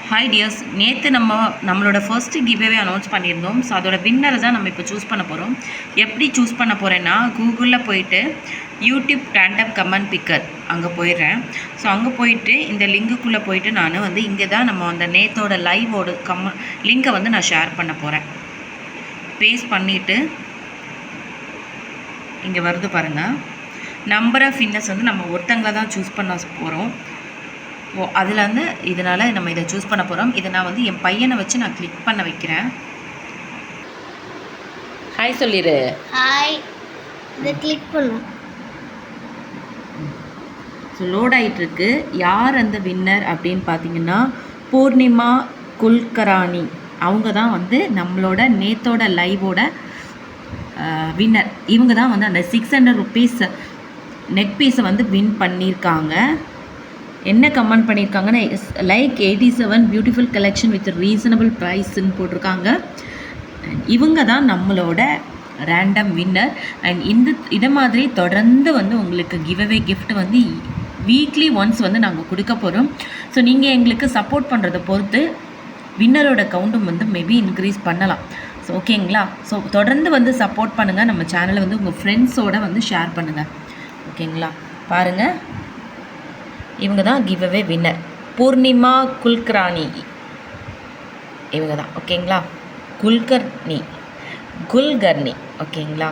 Hi tears, நேற்று நம்மளோட first giveaway announce பண்ணியிருந்தோம். ஸோ அதோட வின்னரை தான் நம்ம இப்போ சூஸ் பண்ண போகிறோம். எப்படி சூஸ் பண்ண போகிறேன்னா, கூகுளில் போயிட்டு யூடியூப் ரேண்டம் கமெண்ட் பிக்கர் அங்கே போயிடுறேன். ஸோ அங்கே போயிட்டு இந்த லிங்க்குள்ளே போயிட்டு நான் வந்து இங்கே தான் நம்ம அந்த நேத்தோட லைவோட லிங்கை வந்து நான் ஷேர் பண்ண போகிறேன். பேஸ்ட் பண்ணிவிட்டு இங்கே வருது பாருங்கள், நம்பர் ஆஃப் வின்னர்ஸ் வந்து நம்ம ஒருத்தங்களை தான் சூஸ் பண்ண போகிறோம். அதில் வந்து இதனால் நம்ம இதை சூஸ் பண்ண போகிறோம். இதை நான் வந்து என் பையனை வச்சு நான் கிளிக் பண்ண வைக்கிறேன். ஹாய் சொல்லிடு. ஹாய், இதை கிளிக் பண்ணு. ஸோ லோட் ஆகிட்டுருக்கு. யார் அந்த வின்னர் அப்படின்னு பார்த்தீங்கன்னா, பூர்ணிமா குல்கரானி. அவங்க தான் வந்து நம்மளோட நேத்தோட லைவோட வின்னர். இவங்க தான் வந்து அந்த 600 rupees நெக் பீஸை வந்து வின் பண்ணியிருக்காங்க. என்ன கமெண்ட் பண்ணியிருக்காங்கன்னா, like 87 beautiful collection with reasonable ப்ரைஸ்ன்னு போட்டிருக்காங்க. இவங்க தான் நம்மளோட ரேண்டம் வின்னர். அண்ட் இதை மாதிரி தொடர்ந்து வந்து உங்களுக்கு கிவ்அவே கிஃப்ட் வந்து வீக்லி ஒன்ஸ் வந்து நாங்கள் கொடுக்க போகிறோம். ஸோ நீங்கள் எங்களுக்கு சப்போர்ட் பண்ணுறதை பொறுத்து வின்னரோட கவுண்ட்டும் வந்து மேபி இன்க்ரீஸ் பண்ணலாம். ஸோ ஓகேங்களா? ஸோ தொடர்ந்து வந்து சப்போர்ட் பண்ணுங்கள். நம்ம சேனலை வந்து உங்கள் ஃப்ரெண்ட்ஸோடு வந்து ஷேர் பண்ணுங்கள். ஓகேங்களா? பாருங்கள், இவங்க தான் கிவ்அவே வின்னர், பூர்ணிமா குல்கர்னி. இவங்க தான். ஓகேங்களா? குல்கர்னி. ஓகேங்களா?